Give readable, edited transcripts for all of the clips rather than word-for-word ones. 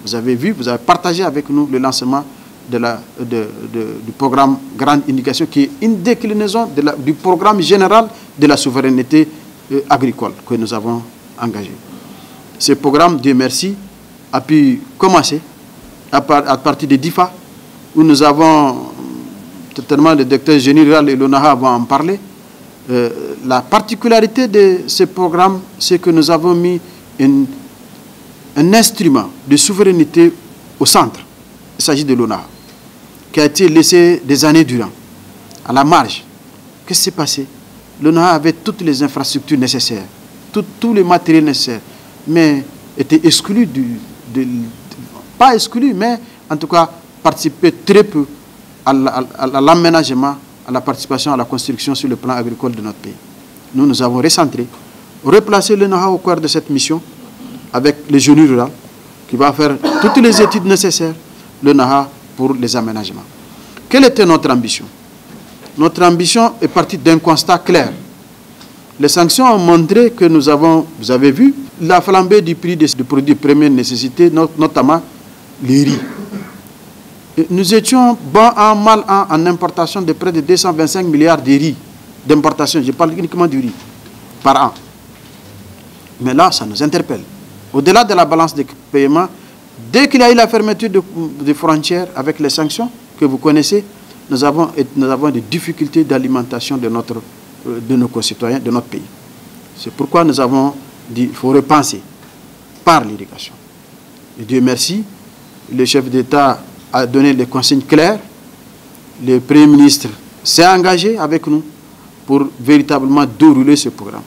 Vous avez vu, vous avez partagé avec nous le lancement du programme Grande Indication, qui est une déclinaison du programme général de la souveraineté agricole que nous avons engagé. Ce programme, Dieu merci, a pu commencer à partir de DIFA, où nous avons, certainement le docteur général et l'ONAHA vont en parler. La particularité de ce programme, c'est que nous avons mis un instrument de souveraineté au centre. Il s'agit de l'ONAHA, qui a été laissé des années durant, à la marge. Qu'est-ce qui s'est passé? L'ONAHA avait toutes les infrastructures nécessaires, tous les matériels nécessaires, mais était exclu pas exclu, mais en tout cas participait très peu à l'aménagement, à la participation à la construction sur le plan agricole de notre pays. Nous avons recentré, replacé l'ONAHA au cœur de cette mission avec le génie rural qui va faire toutes les études nécessaires, l'ONAHA, pour les aménagements. Quelle était notre ambition? Notre ambition est partie d'un constat clair. Les sanctions ont montré que nous avons, vous avez vu, la flambée du prix des produits de première nécessité, notamment les riz. Nous étions bon an, mal an en importation de près de 225 milliards de riz d'importation. Je parle uniquement du riz par an. Mais là, ça nous interpelle. Au-delà de la balance de paiement, dès qu'il y a eu la fermeture des frontières avec les sanctions que vous connaissez, nous avons des difficultés d'alimentation de nos concitoyens, de notre pays. C'est pourquoi nous avons dit qu'il faut repenser par l'irrigation. Et Dieu merci, le chef d'État a donné des consignes claires. Le Premier ministre s'est engagé avec nous pour véritablement dérouler ce programme.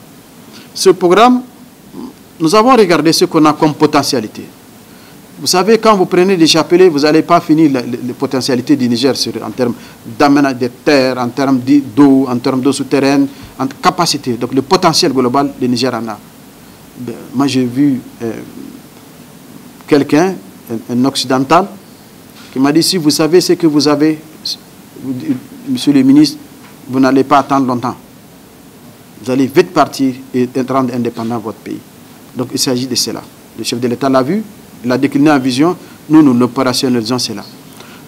Ce programme, nous avons regardé ce qu'on a comme potentialité. Vous savez, quand vous prenez des chapelets, vous n'allez pas finir les potentialités du Niger en termes d'aménagement de terre, en termes d'eau, en termes d'eau souterraine, en capacité. Donc le potentiel global, le Niger en a. Moi, j'ai vu quelqu'un, un occidental, qui m'a dit, si vous savez ce que vous avez, monsieur le ministre, vous n'allez pas attendre longtemps. Vous allez vite partir et rendre indépendant votre pays. Donc il s'agit de cela. Le chef de l'État l'a vu, il a décliné en vision, nous opérationnalisons cela.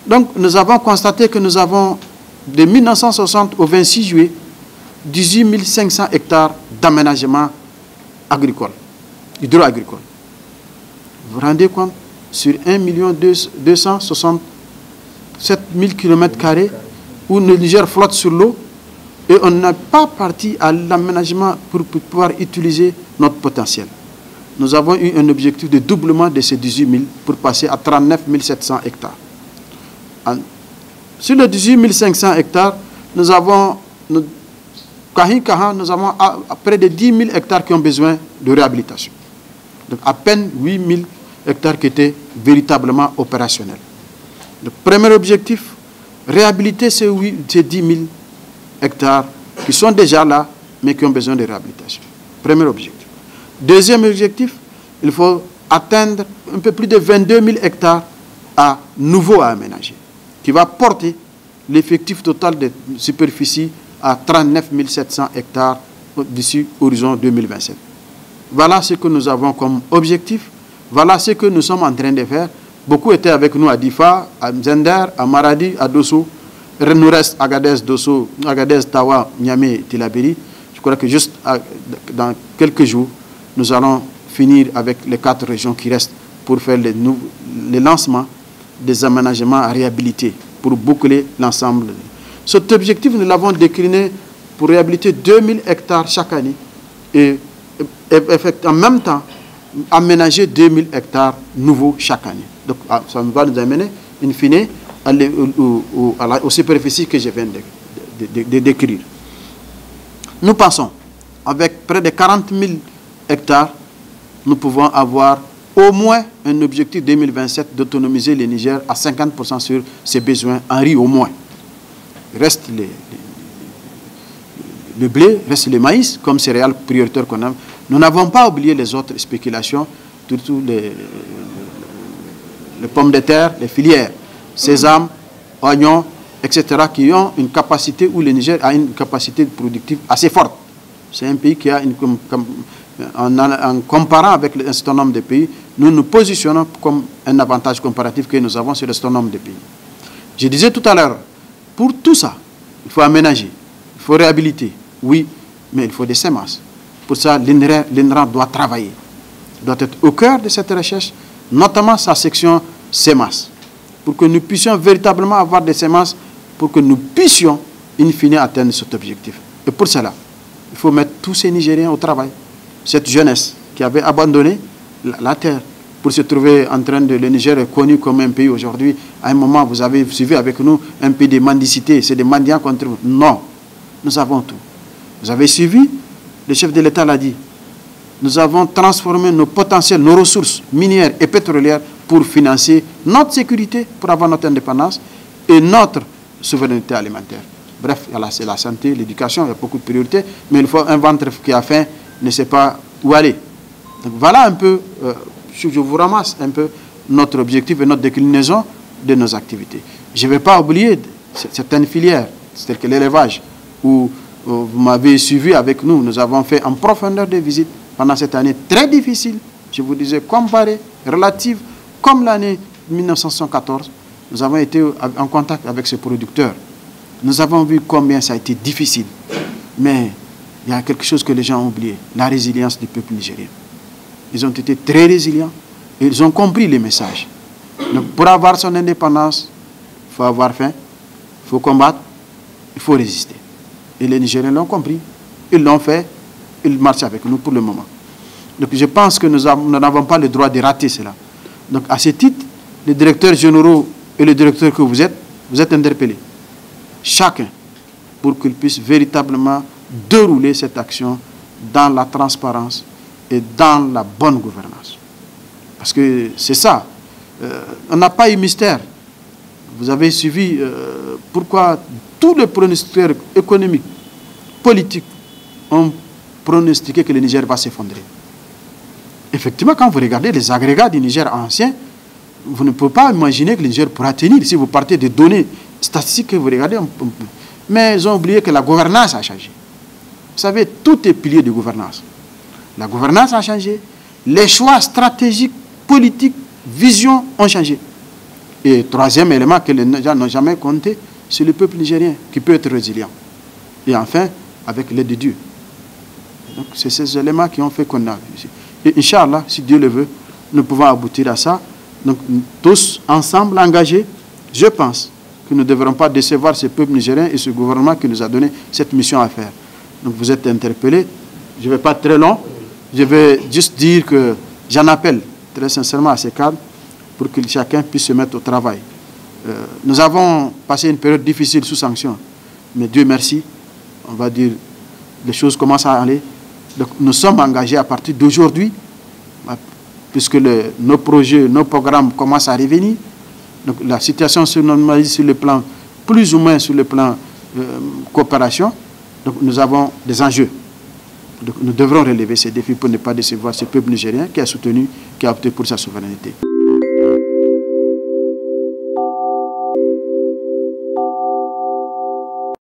Donc nous avons constaté que nous avons, de 1960 au 26 juillet, 18 500 hectares d'aménagement agricole, hydro-agricole. Vous vous rendez compte? Sur 1 267 000 km² où le Niger flotte sur l'eau et on n'a pas parti à l'aménagement pour pouvoir utiliser notre potentiel. Nous avons eu un objectif de doublement de ces 18 000 pour passer à 39 700 hectares. Sur les 18 500 hectares, nous avons près de 10 000 hectares qui ont besoin de réhabilitation. Donc à peine 8 000 hectares qui étaient véritablement opérationnels. Le premier objectif, réhabiliter ces 10 000 hectares qui sont déjà là, mais qui ont besoin de réhabilitation. Premier objectif. Deuxième objectif, il faut atteindre un peu plus de 22 000 hectares à nouveau à aménager, qui va porter l'effectif total de superficie à 39 700 hectares d'ici horizon 2027. Voilà ce que nous avons comme objectif. Voilà ce que nous sommes en train de faire. Beaucoup étaient avec nous à Difa, à Zender, à Maradi, à Dosso. Il nous reste Agadez, Dosso, Agadez, Tawa, Niamey, Tillabéri. Je crois que juste dans quelques jours, nous allons finir avec les 4 régions qui restent pour faire les lancements des aménagements à réhabiliter, pour boucler l'ensemble. Cet objectif, nous l'avons décliné pour réhabiliter 2000 hectares chaque année et en même temps aménager 2000 hectares nouveaux chaque année. Donc ça va nous amener, in fine, aux superficies que je viens de décrire. Nous pensons, avec près de 40 000 hectares, nous pouvons avoir au moins un objectif 2027 d'autonomiser le Niger à 50% sur ses besoins en riz au moins. Reste le blé, reste le maïs comme céréales prioritaires qu'on a. Nous n'avons pas oublié les autres spéculations, surtout les pommes de terre, les filières, sésame, oignons, etc., qui ont une capacité où le Niger a une capacité productive assez forte. C'est un pays qui a, en comparant avec un certain nombre de pays, nous nous positionnons comme un avantage comparatif que nous avons sur un certain nombre de pays. Je disais tout à l'heure, pour tout ça, il faut aménager, il faut réhabiliter, oui, mais il faut des semences. Pour ça, l'INRA doit travailler, doit être au cœur de cette recherche, notamment sa section semences, pour que nous puissions véritablement avoir des semences, pour que nous puissions, in fine, atteindre cet objectif. Et pour cela, il faut mettre tous ces Nigériens au travail. Cette jeunesse qui avait abandonné la terre pour se trouver en train de... Le Niger est connu comme un pays aujourd'hui. À un moment, vous avez suivi avec nous un pays de mendicité. C'est des mendiants contre vous. Non, nous avons tout. Vous avez suivi, le chef de l'État l'a dit. Nous avons transformé nos potentiels, nos ressources minières et pétrolières pour financer notre sécurité, pour avoir notre indépendance et notre souveraineté alimentaire. Bref, c'est la santé, l'éducation, il y a beaucoup de priorités, mais il faut un ventre qui a faim, ne sait pas où aller. Donc voilà un peu, je vous ramasse un peu notre objectif et notre déclinaison de nos activités. Je ne vais pas oublier certaines filières, telles que l'élevage, où vous m'avez suivi avec nous. Nous avons fait en profondeur des visites pendant cette année très difficile, je vous disais comparée, relative, comme l'année 1914. Nous avons été en contact avec ces producteurs. Nous avons vu combien ça a été difficile. Mais il y a quelque chose que les gens ont oublié, la résilience du peuple nigérien. Ils ont été très résilients et ils ont compris les messages. Donc pour avoir son indépendance, il faut avoir faim, il faut combattre, il faut résister. Et les Nigériens l'ont compris, ils l'ont fait, ils marchent avec nous pour le moment. Donc je pense que nous n'avons pas le droit de rater cela. Donc à ce titre, les directeurs généraux et les directeurs que vous êtes interpellés. Chacun, pour qu'il puisse véritablement dérouler cette action dans la transparence et dans la bonne gouvernance. Parce que c'est ça. On n'a pas eu mystère. Vous avez suivi pourquoi tous les pronostiqueurs économiques, politiques, ont pronostiqué que le Niger va s'effondrer. Effectivement, quand vous regardez les agrégats du Niger ancien, vous ne pouvez pas imaginer que le Niger pourra tenir. Si vous partez des données statistiques que vous regardez, mais ils ont oublié que la gouvernance a changé. Vous savez, tout est pilier de gouvernance. La gouvernance a changé, les choix stratégiques, politiques, visions ont changé. Et troisième élément que les gens n'ont jamais compté, c'est le peuple nigérien qui peut être résilient. Et enfin, avec l'aide de Dieu. Donc, c'est ces éléments qui ont fait qu'on a vu. Et Inch'Allah, si Dieu le veut, nous pouvons aboutir à ça. Donc, tous ensemble engagés, je pense que nous ne devrons pas décevoir ce peuple nigérien et ce gouvernement qui nous a donné cette mission à faire. Donc, vous êtes interpellés. Je ne vais pas être très long. Je vais juste dire que j'en appelle très sincèrement à ces cadres pour que chacun puisse se mettre au travail. Nous avons passé une période difficile sous sanction, mais Dieu merci, on va dire, les choses commencent à aller. Donc, nous sommes engagés à partir d'aujourd'hui, puisque nos projets, nos programmes commencent à revenir. Donc, la situation se normalise sur le plan, plus ou moins sur le plan coopération. Donc, nous avons des enjeux. Donc, nous devrons relever ces défis pour ne pas décevoir ce peuple nigérien qui a soutenu, qui a opté pour sa souveraineté.